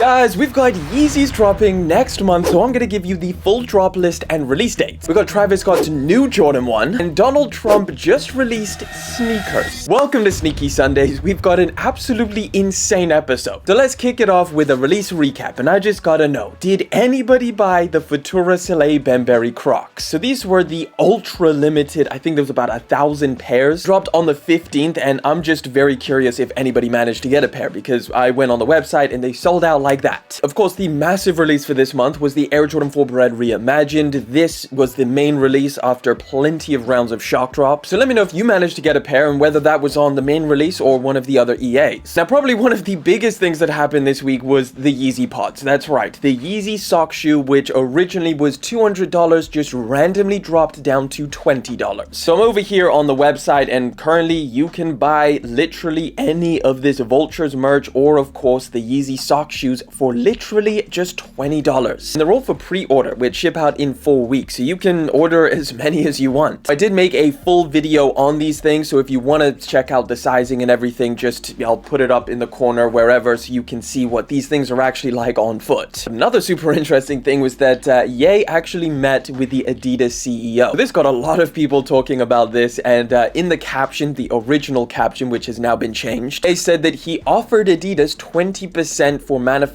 Guys, we've got Yeezys dropping next month, so I'm gonna give you the full drop list and release dates. We got Travis Scott's new Jordan 1, and Donald Trump just released sneakers. Welcome to Sneaky Sundays. We've got an absolutely insane episode. So let's kick it off with a release recap, and I just gotta know, did anybody buy the Futura Salehe Bembury Crocs? So these were the ultra limited, I think there was about 1,000 pairs, dropped on the 15th, and I'm just very curious if anybody managed to get a pair, because I went on the website and they sold out like that. Of course, the massive release for this month was the Air Jordan 4 Bread Reimagined. This was the main release after plenty of rounds of shock drops. So let me know if you managed to get a pair and whether that was on the main release or one of the other EAs. Now, probably one of the biggest things that happened this week was the Yeezy Pods. That's right, the Yeezy sock shoe, which originally was $200, just randomly dropped down to $20. So I'm over here on the website, and currently you can buy literally any of this Vultures merch or, of course, the Yeezy sock shoes for literally just $20. And they're all for pre-order, which ship out in 4 weeks, so you can order as many as you want. I did make a full video on these things, so if you want to check out the sizing and everything, I'll put it up in the corner wherever so you can see what these things are actually like on foot. Another super interesting thing was that Ye actually met with the Adidas CEO. This got a lot of people talking about this, and in the caption, the original caption, which has now been changed, they said that he offered Adidas 20% for manufacturing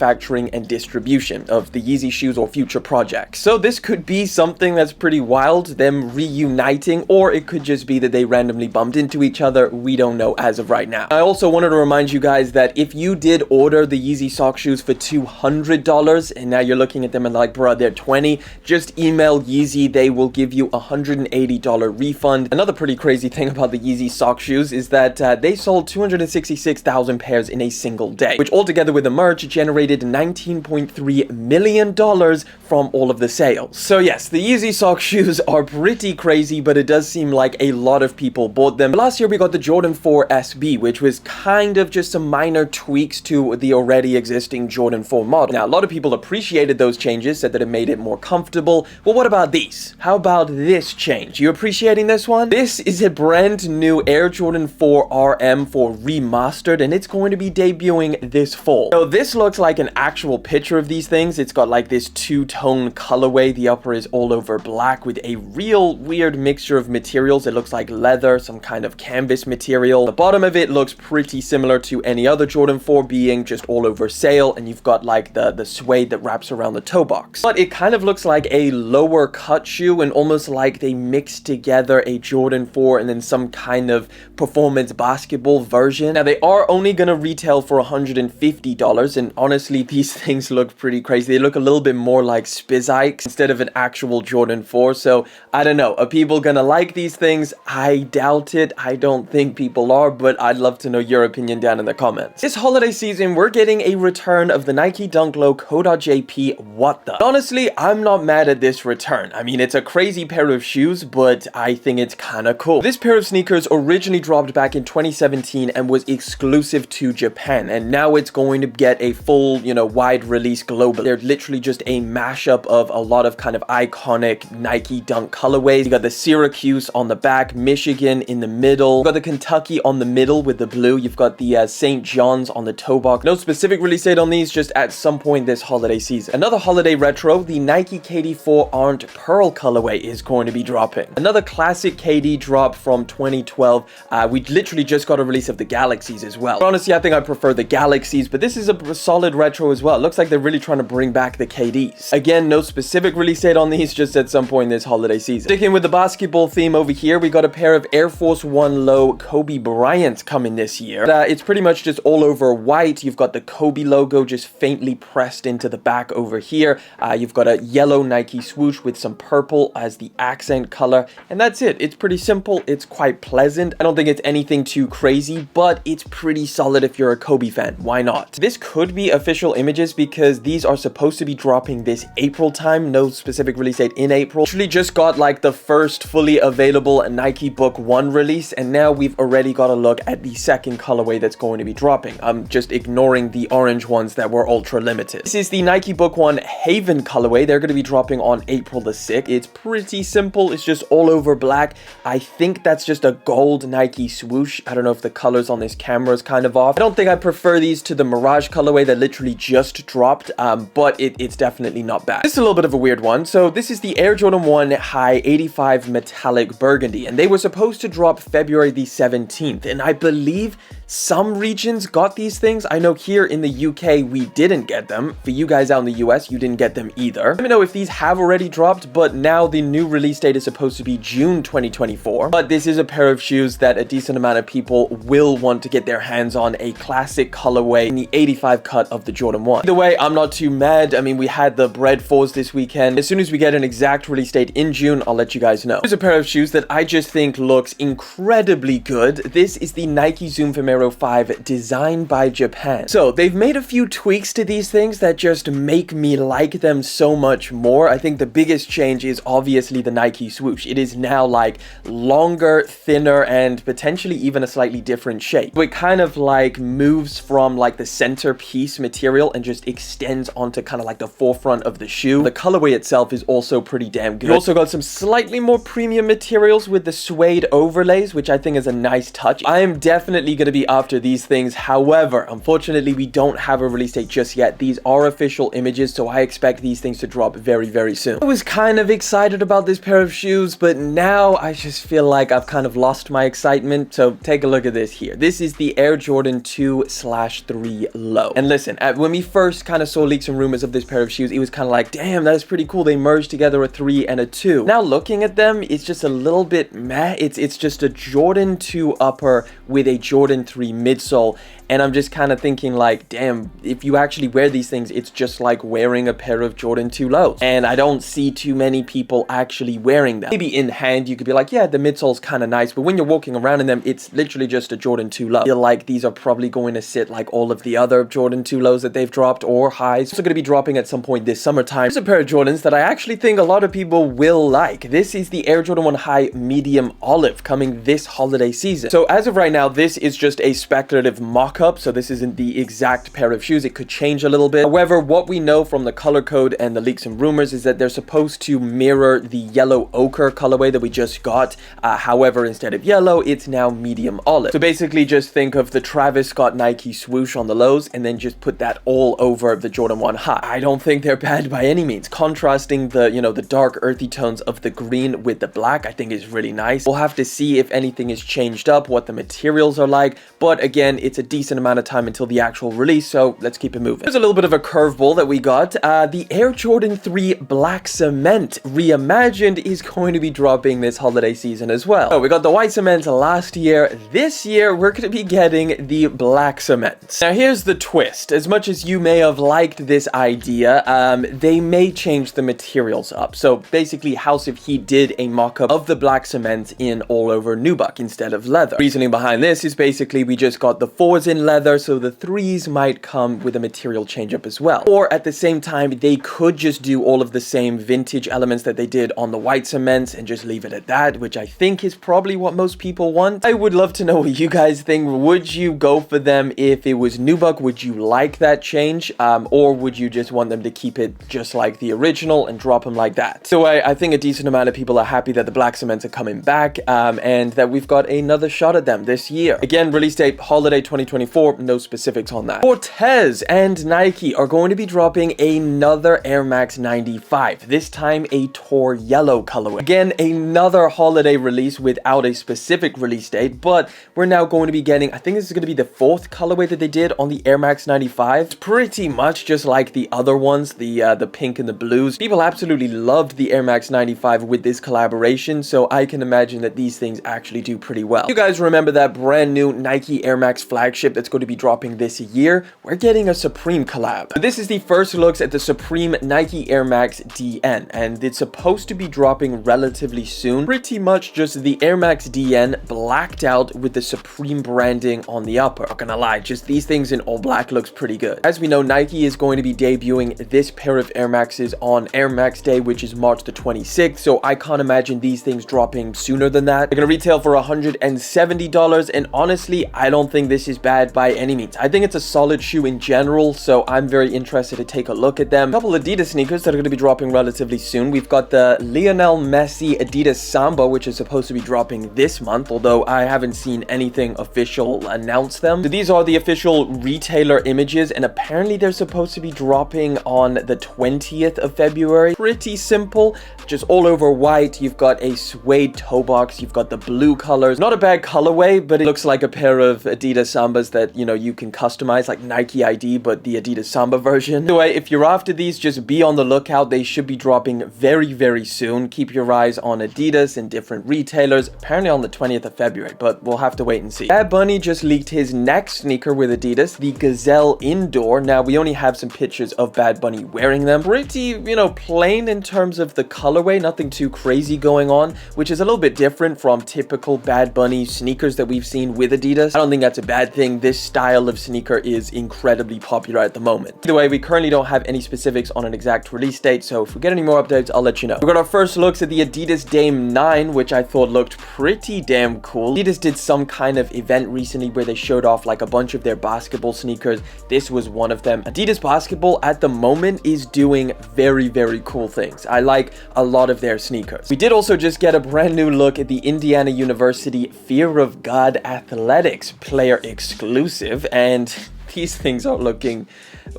and distribution of the Yeezy shoes or future projects. So this could be something that's pretty wild, them reuniting, or it could just be that they randomly bumped into each other. We don't know as of right now. I also wanted to remind you guys that if you did order the Yeezy sock shoes for $200 and now you're looking at them and like, bruh, they're 20, just email Yeezy. They will give you a $180 refund. Another pretty crazy thing about the Yeezy sock shoes is that they sold 266,000 pairs in a single day, which altogether with the merch generated $19.3 million from all of the sales. So yes, the Yeezy sock shoes are pretty crazy, but it does seem like a lot of people bought them. Last year we got the Jordan 4 SB, which was kind of just some minor tweaks to the already existing Jordan 4 model. Now, a lot of people appreciated those changes, said that it made it more comfortable. Well, what about these? How about this change? You appreciating this one? This is a brand new Air Jordan 4 RM4 remastered, and it's going to be debuting this fall. So this looks like an actual picture of these things. It's got like this two-tone colorway. The upper is all over black with a real weird mixture of materials. It looks like leather, some kind of canvas material. The bottom of it looks pretty similar to any other Jordan 4, being just all over sail, and you've got like the suede that wraps around the toe box. But it kind of looks like a lower cut shoe, and almost like they mixed together a Jordan 4 and then some kind of performance basketball version. Now, they are only gonna retail for $150, and honestly, these things look pretty crazy. They look a little bit more like Spizikes instead of an actual Jordan 4, so I don't know. Are people gonna like these things? I doubt it. I don't think people are, but I'd love to know your opinion down in the comments. This holiday season, we're getting a return of the Nike Dunk Low Co.JP. What the? Honestly, I'm not mad at this return. I mean, it's a crazy pair of shoes, but I think it's kind of cool. This pair of sneakers originally dropped back in 2017 and was exclusive to Japan, and now it's going to get a full, wide release globally. They're literally just a mashup of a lot of kind of iconic Nike Dunk colorways. You got the Syracuse on the back, Michigan in the middle, you've got the Kentucky on the middle with the blue, you've got the St. John's on the toe box. No specific release date on these, just at some point this holiday season. Another holiday retro, the Nike KD4 Orange Pearl colorway is going to be dropping. Another classic KD drop from 2012. We literally just got a release of the Galaxies as well. But honestly, I think I prefer the Galaxies, but this is a solid retro as well. It looks like they're really trying to bring back the KDs. Again, no specific release date on these, just at some point this holiday season. Sticking with the basketball theme over here, we got a pair of Air Force One Low Kobe Bryants coming this year. It's pretty much just all over white. You've got the Kobe logo just faintly pressed into the back over here. You've got a yellow Nike swoosh with some purple as the accent color, and that's it. It's pretty simple. It's quite pleasant. I don't think it's anything too crazy, but it's pretty solid if you're a Kobe fan. Why not? This could be official images because these are supposed to be dropping this April time. No specific release date in April. Actually just got like the first fully available Nike Book 1 release, and now we've already got a look at the second colorway that's going to be dropping. I'm just ignoring the orange ones that were ultra limited. This is the Nike Book 1 Haven colorway. They're going to be dropping on April the 6th. It's pretty simple. It's just all over black. I think that's just a gold Nike swoosh. I don't know if the colors on this camera is kind of off. I don't think I prefer these to the Mirage colorway that literally literally just dropped, but it's definitely not bad. This is a little bit of a weird one. So this is the Air Jordan 1 High 85 Metallic Burgundy, and they were supposed to drop February the 17th, and I believe some regions got these things. I know here in the UK, we didn't get them. For you guys out in the US, you didn't get them either. Let me know if these have already dropped, but now the new release date is supposed to be June 2024. But this is a pair of shoes that a decent amount of people will want to get their hands on, a classic colorway in the 85 cut of the Jordan 1. Either way, I'm not too mad. I mean, we had the bread 4s this weekend. As soon as we get an exact release date in June, I'll let you guys know. Here's a pair of shoes that I just think looks incredibly good. This is the Nike Zoom Vemero 5 designed by Japan. So they've made a few tweaks to these things that just make me like them so much more. I think the biggest change is obviously the Nike swoosh. It is now like longer, thinner, and potentially even a slightly different shape. So it kind of like moves from like the centerpiece material and just extends onto kind of like the forefront of the shoe. The colorway itself is also pretty damn good. You also got some slightly more premium materials with the suede overlays, which I think is a nice touch. I am definitely going to be after these things. However, unfortunately, we don't have a release date just yet. These are official images, so I expect these things to drop very, very soon. I was kind of excited about this pair of shoes, but now I just feel like I've kind of lost my excitement. So take a look at this here. This is the Air Jordan 2/3 Low. And listen, when we first kind of saw leaks and rumors of this pair of shoes, it was kind of like, damn, that is pretty cool. They merged together a 3 and a 2. Now looking at them, it's just a little bit meh. It's just a Jordan 2 upper with a Jordan 3 midsole, and I'm just kind of thinking like, damn, if you actually wear these things, it's just like wearing a pair of Jordan 2 lows, and I don't see too many people actually wearing them. Maybe in hand you could be like, yeah, the midsole's kind of nice, but when you're walking around in them, it's literally just a Jordan 2 low. I feel like these are probably going to sit like all of the other Jordan 2 lows that they've dropped, or highs. Also going to be dropping at some point this summertime. Here's a pair of Jordans that I actually think a lot of people will like. This is the Air Jordan 1 High Medium Olive, coming this holiday season. So as of right now, this is just a speculative mock-up, so this isn't the exact pair of shoes. It could change a little bit. However, what we know from the color code and the leaks and rumors is that they're supposed to mirror the yellow ochre colorway that we just got. However, instead of yellow, it's now medium olive. So basically just think of the Travis Scott Nike swoosh on the lows and then just put that all over the Jordan 1 High. I don't think they're bad by any means. Contrasting the, you know, the dark earthy tones of the green with the black, I think is really nice. We'll have to see if anything is changed up, what the materials are like, but again, it's a decent amount of time until the actual release, so let's keep it moving. There's a little bit of a curveball that we got. The Air Jordan 3 Black Cement Reimagined is going to be dropping this holiday season as well. So we got the white cement last year. This year, we're going to be getting the black cement. Now, here's the twist. As much as you may have liked this idea, they may change the materials up. So basically, House of Heat did a mock-up of the black cement in all over nubuck instead of leather. Reasoning behind this is basically we just got the 4s in leather, so the 3s might come with a material change up as well. Or at the same time, they could just do all of the same vintage elements that they did on the white cement and just leave it at that, which I think is probably what most people want. I would love to know what you guys think. Would you go for them if it was nubuck? Would you like that change? Or would you just want them to keep it just like the original and drop them like that? So I think a decent amount of people are happy that the black cements are coming back, and that we've got another shot at them this year. Again, release date holiday 2024, no specifics on that. Corteiz and Nike are going to be dropping another Air Max 95, this time a Tor yellow colorway. Again, another holiday release without a specific release date, but we're now going to be getting, I think this is going to be the 4th colorway that they did on the Air Max 95. It's pretty much just like the other ones, the pink and the blues. People absolutely loved the Air Max 95 with this collaboration, so I can imagine that these things actually do pretty well. You guys remember that brand new Nike Air Max flagship that's going to be dropping this year? We're getting a Supreme collab. This is the first looks at the Supreme Nike Air Max DN, and it's supposed to be dropping relatively soon. Pretty much just the Air Max DN blacked out with the Supreme branding on the upper. Not gonna lie, just these things in all black looks pretty good. As we know, Nike is going to be debuting this pair of Air Maxes on Air Max Day, which is March the 26th, so I can't imagine these things dropping sooner than that. They're gonna retail for $170, and honestly, I don't think this is bad. bad by any means. I think it's a solid shoe in general, so I'm very interested to take a look at them. A couple Adidas sneakers that are going to be dropping relatively soon. We've got the Lionel Messi Adidas Samba, which is supposed to be dropping this month, although I haven't seen anything official announce them. So these are the official retailer images, and apparently they're supposed to be dropping on the 20th of February. Pretty simple, just all over white. You've got a suede toe box, you've got the blue colors. Not a bad colorway, but it looks like a pair of Adidas Sambas that, you know, you can customize, like Nike ID, but the Adidas Samba version. Anyway, if you're after these, just be on the lookout. They should be dropping very, very soon. Keep your eyes on Adidas and different retailers, apparently on the 20th of February, but we'll have to wait and see. Bad Bunny just leaked his next sneaker with Adidas, the Gazelle Indoor. Now, we only have some pictures of Bad Bunny wearing them. Pretty, you know, plain in terms of the colorway, nothing too crazy going on, which is a little bit different from typical Bad Bunny sneakers that we've seen with Adidas. I don't think that's a bad thing. This style of sneaker is incredibly popular at the moment. Either way, we currently don't have any specifics on an exact release date, so if we get any more updates, I'll let you know. We got our first looks at the Adidas Dame 9, which I thought looked pretty damn cool. Adidas did some kind of event recently where they showed off like a bunch of their basketball sneakers. This was one of them. Adidas basketball at the moment is doing very, very cool things. I like a lot of their sneakers. We did also just get a brand new look at the Indiana University Fear of God Athletics player exclusive, and these things are looking,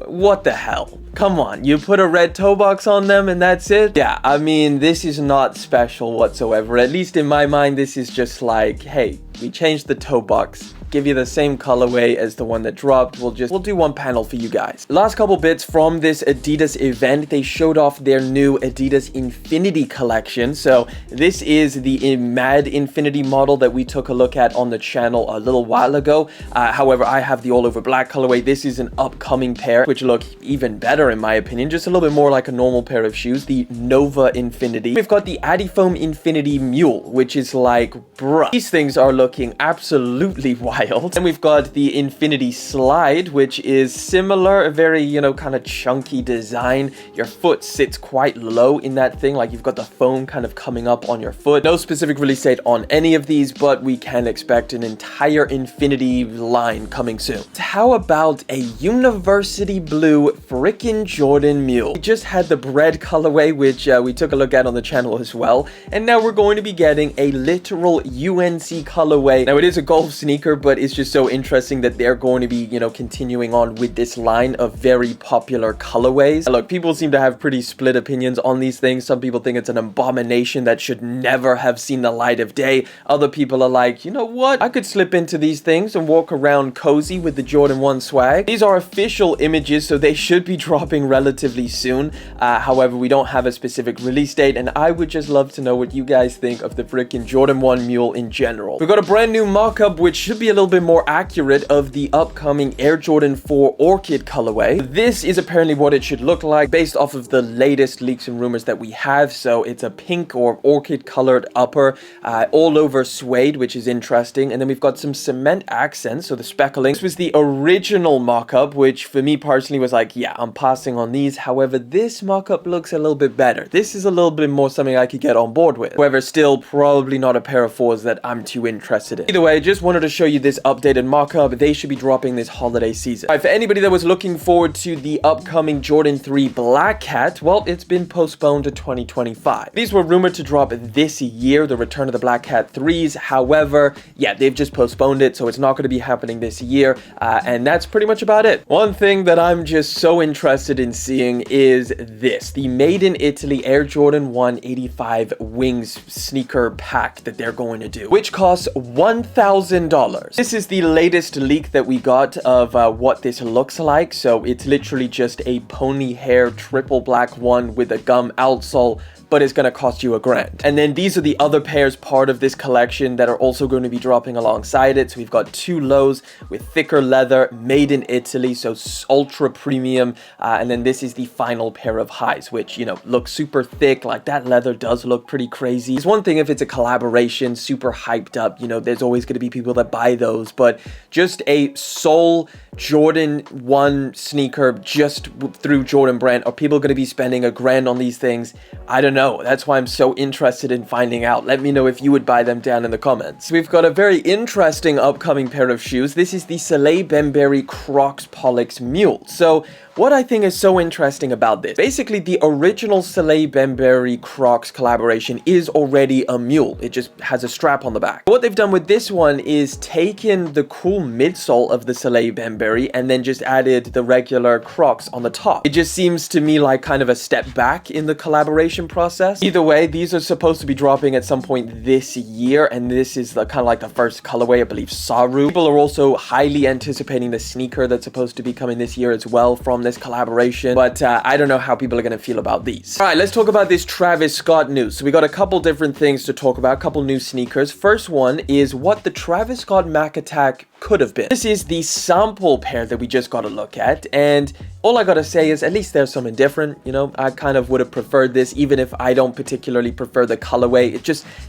what the hell? Come on, you put a red toe box on them and that's it? Yeah, I mean, this is not special whatsoever. At least in my mind, this is just like, hey, we changed the toe box. Give you the same colorway as the one that dropped. We'll do one panel for you guys. Last couple bits from this Adidas event. They showed off their new Adidas Infinity collection. So this is the Mad Infinity model that we took a look at on the channel a little while ago. However, I have the all over black colorway. This is an upcoming pair, which look even better in my opinion. Just a little bit more like a normal pair of shoes. The Nova Infinity. We've got the Adifoam Infinity Mule, which is like, bruh. These things are looking absolutely wild. And we've got the Infinity Slide, which is similar, a very, you know, kind of chunky design. Your foot sits quite low in that thing, like you've got the foam kind of coming up on your foot. No specific release date on any of these, but we can expect an entire Infinity line coming soon. How about a University Blue frickin' Jordan Mule? We just had the bread colorway, which we took a look at on the channel as well, and now we're going to be getting a literal UNC colorway. Now, it is a golf sneaker, but it's just so interesting that they're going to be, you know, continuing on with this line of very popular colorways. Look, people seem to have pretty split opinions on these things. Some people think it's an abomination that should never have seen the light of day. Other people are like, you know what? I could slip into these things and walk around cozy with the Jordan 1 swag. These are official images, so they should be dropping relatively soon. However, we don't have a specific release date, and I would just love to know what you guys think of the freaking Jordan 1 Mule in general. We've got a brand new mock-up, which should be a little bit more accurate, of the upcoming Air Jordan 4 Orchid colorway. This is apparently what it should look like based off of the latest leaks and rumors that we have. So it's a pink or orchid colored upper, all over suede, which is interesting. And then we've got some cement accents, so the speckling. This was the original mock-up, which for me personally was like, yeah, I'm passing on these. However, this mock-up looks a little bit better. This is a little bit more something I could get on board with. However, still probably not a pair of fours that I'm too interested in. Either way, just wanted to show you this updated mock-up. They should be dropping this holiday season. All right, for anybody that was looking forward to the upcoming Jordan 3 Black Cat, well, it's been postponed to 2025. These were rumored to drop this year, the return of the Black Cat 3s. However, yeah, they've just postponed it, so it's not going to be happening this year, and that's pretty much about it. One thing that I'm just so interested in seeing is this, the Made in Italy Air Jordan 1 85 Wings sneaker pack that they're going to do, which costs $1,000. This is the latest leak that we got of what this looks like. So it's literally just a pony hair triple black one with a gum outsole, but it's going to cost you $1,000. And then these are the other pairs part of this collection that are also going to be dropping alongside it. So we've got two lows with thicker leather, made in Italy, so ultra premium. And then this is the final pair of highs, which, you know, look super thick. Like, that leather does look pretty crazy. It's one thing if it's a collaboration, super hyped up, you know, there's always going to be people that buy those, but just a sole Jordan 1 sneaker just through Jordan brand, are people going to be spending $1,000 on these things? I don't know. That's why I'm so interested in finding out. Let me know if you would buy them down in the comments. We've got a very interesting upcoming pair of shoes. This is the Salehe Bembury Crocs Pollux Mules. So what I think is so interesting about this, basically the original Salehe Bembury Crocs collaboration is already a mule. It just has a strap on the back. What they've done with this one is taken the cool midsole of the Salehe Bembury and then just added the regular Crocs on the top. It just seems to me like kind of a step back in the collaboration process. Either way, these are supposed to be dropping at some point this year, and this is the kind of like the first colorway, I believe, Saru. People are also highly anticipating the sneaker that's supposed to be coming this year as well from this collaboration, but I don't know how people are going to feel about these. All right, let's talk about this Travis Scott news. So we got a couple different things to talk about, a couple new sneakers. First one is what the Travis Scott Mac Attack could have been. This is the sample pair that we just got to look at, and all I gotta say is at least there's something different. You know, I kind of would have preferred this, even if I don't particularly prefer the colorway.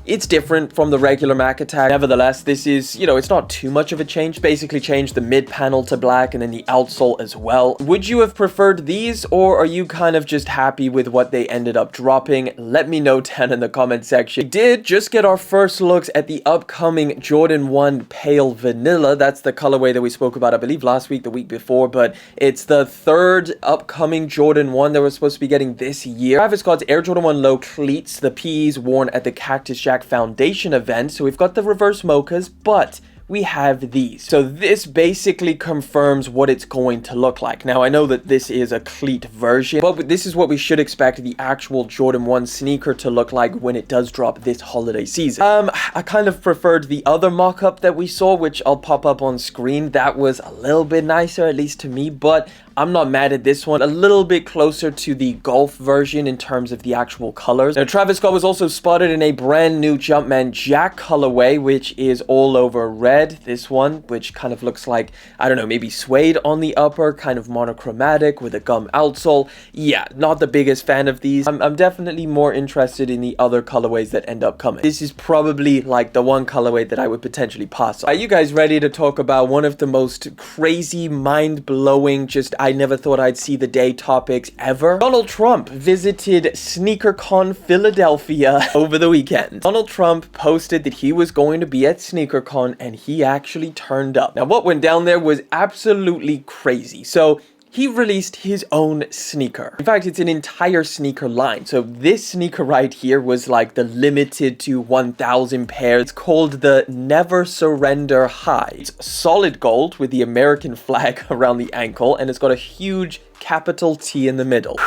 It's different from the regular Mac Attack. Nevertheless, this is, you know, it's not too much of a change. Basically changed the mid panel to black and then the outsole as well. Would you have preferred these, or are you kind of just happy with what they ended up dropping? Let me know down in the comment section. We did just get our first looks at the upcoming Jordan 1 Pale Vanilla. That's the colorway that we spoke about, I believe, last week, the week before, but it's the third upcoming Jordan 1 that we're supposed to be getting this year. Travis Scott's Air Jordan 1 Low cleats, the PEs worn at the Cactus Jack Foundation event. So we've got the reverse mochas, but we have these. So this basically confirms what it's going to look like. Now, I know that this is a cleat version, but this is what we should expect the actual Jordan 1 sneaker to look like when it does drop this holiday season. I kind of preferred the other mock-up that we saw, which I'll pop up on screen. That was a little bit nicer, at least to me, but I'm not mad at this one. A little bit closer to the Golf version in terms of the actual colors. Now, Travis Scott was also spotted in a brand new Jumpman Jack colorway, which is all over red. This one, which kind of looks like, I don't know, maybe suede on the upper, kind of monochromatic with a gum outsole. Yeah, not the biggest fan of these. I'm definitely more interested in the other colorways that end up coming. This is probably like the one colorway that I would potentially pass on. Are you guys ready to talk about one of the most crazy, mind-blowing, just I never thought I'd see the day topics ever? Donald Trump visited Sneakercon Philadelphia over the weekend. Donald Trump posted that he was going to be at Sneakercon, and he actually turned up. Now, what went down there was absolutely crazy. So he released his own sneaker. In fact, it's an entire sneaker line. So this sneaker right here was like the limited to 1,000 pairs. It's called the Never Surrender High. It's solid gold with the American flag around the ankle, and it's got a huge capital T in the middle.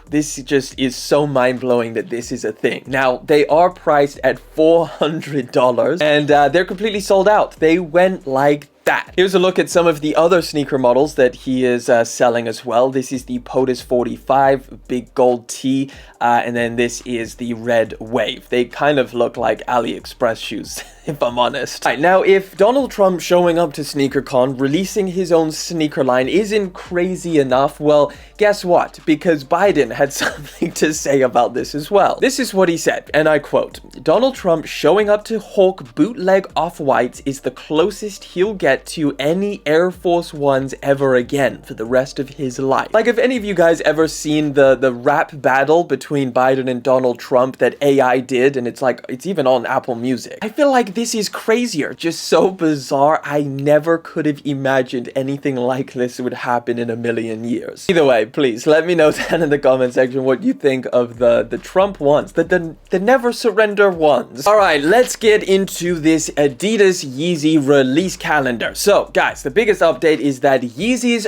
This just is so mind-blowing that this is a thing. Now, they are priced at $400, and they're completely sold out. They went like that. Here's a look at some of the other sneaker models that he is selling as well. This is the POTUS 45, big gold tee, and then this is the red wave. They kind of look like AliExpress shoes, if I'm honest. Right, now, if Donald Trump showing up to SneakerCon, releasing his own sneaker line isn't crazy enough, well, guess what? Because Biden had something to say about this as well. This is what he said, and I quote, "Donald Trump showing up to Hawk bootleg off-whites is the closest he'll get to any Air Force Ones ever again for the rest of his life." Like, have any of you guys ever seen the rap battle between Biden and Donald Trump that AI did? And it's like, it's even on Apple Music. I feel like this is crazier, just so bizarre. I never could have imagined anything like this would happen in a million years. Either way, please let me know down in the comment section what you think of the Trump ones, the never surrender ones. All right, let's get into this Adidas Yeezy release calendar. So guys, the biggest update is that Adidas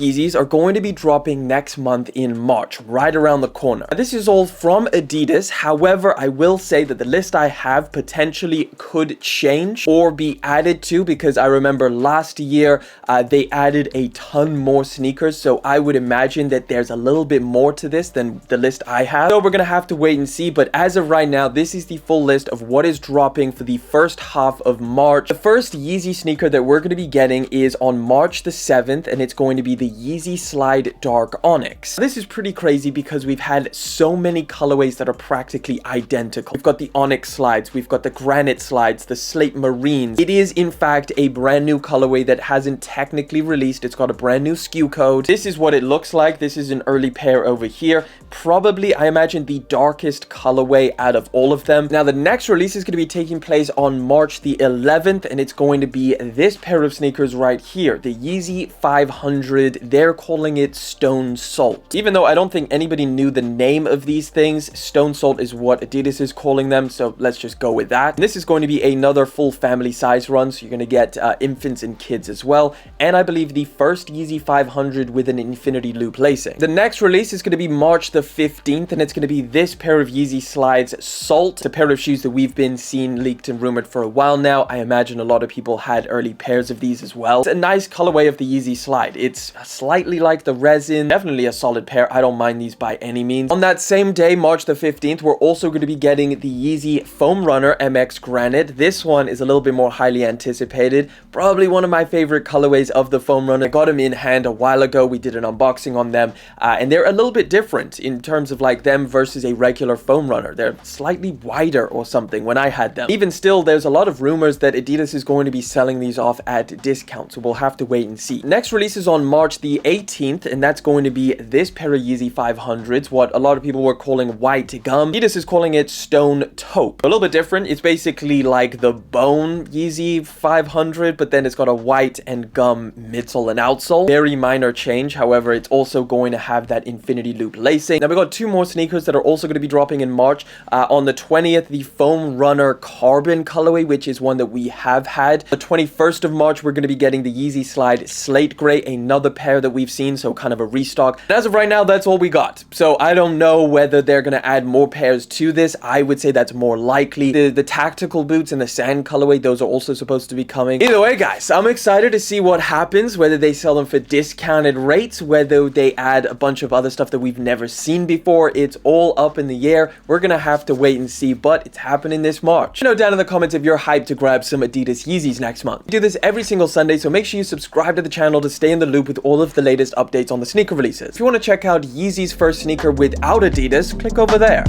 Yeezys are going to be dropping next month in March, right around the corner. This is all from Adidas. However, I will say that the list I have potentially could change or be added to, because I remember last year they added a ton more sneakers, so I would imagine that there's a little bit more to this than the list I have. So we're gonna have to wait and see, but as of right now, this is the full list of what is dropping for the first half of March. The first Yeezy sneaker that we're going to be getting is on March the 7th, and it's going to be the Yeezy Slide Dark Onyx. This is pretty crazy because we've had so many colorways that are practically identical. We've got the Onyx slides, we've got the Granite slides, slides, the slate marines. It is in fact a brand new colorway that hasn't technically released. It's got a brand new SKU code. This is what it looks like. This is an early pair over here. Probably, I imagine, the darkest colorway out of all of them. Now, the next release is going to be taking place on March the 11th, and it's going to be this pair of sneakers right here, the Yeezy 500. They're calling it Stone Salt. Even though I don't think anybody knew the name of these things, Stone Salt is what Adidas is calling them, so let's just go with that. And this is going to be another full family size run, so you're going to get infants and kids as well, and I believe the first Yeezy 500 with an infinity loop lacing. The next release is going to be March the 15th, and it's going to be this pair of Yeezy slides, Salt. It's a pair of shoes that we've been seeing leaked and rumored for a while now. I imagine a lot of people had early pairs of these as well. It's a nice colorway of the Yeezy slide. It's slightly like the resin, definitely a solid pair. I don't mind these by any means. On that same day, March the 15th, we're also going to be getting the Yeezy Foam Runner MX Granite. This one is a little bit more highly anticipated. Probably one of my favorite colorways of the Foam Runner. I got them in hand a while ago. We did an unboxing on them, and they're a little bit different in terms of like them versus a regular Foam Runner. They're slightly wider or something when I had them. Even still, there's a lot of rumors that Adidas is going to be selling these off at discount, so we'll have to wait and see. Next release is on March the 18th, and that's going to be this pair of Yeezy 500s, what a lot of people were calling white gum. Adidas is calling it Stone Taupe. A little bit different. It's basically like the Bone Yeezy 500, but then it's got a white and gum midsole and outsole. Very minor change. However, it's also going to have that infinity loop lacing. Now, we got two more sneakers that are also going to be dropping in March. On the 20th, the Foam Runner Carbon colorway, which is one that we have had. The 21st of March, we're going to be getting the Yeezy Slide Slate Gray, another pair that we've seen, so kind of a restock. And as of right now, that's all we got. So I don't know whether they're going to add more pairs to this. I would say that's more likely. The tactical boots and the sand colorway, those are also supposed to be coming. Either way, guys, I'm excited to see what happens, whether they sell them for discounted rates, whether they add a bunch of other stuff that we've never seen before. It's all up in the air. We're gonna have to wait and see, but it's happening this March. Know down in the comments if you're hyped to grab some Adidas Yeezys next month. We do this every single Sunday, so make sure you subscribe to the channel to stay in the loop with all of the latest updates on the sneaker releases. If you want to check out Yeezy's first sneaker without Adidas, click over there.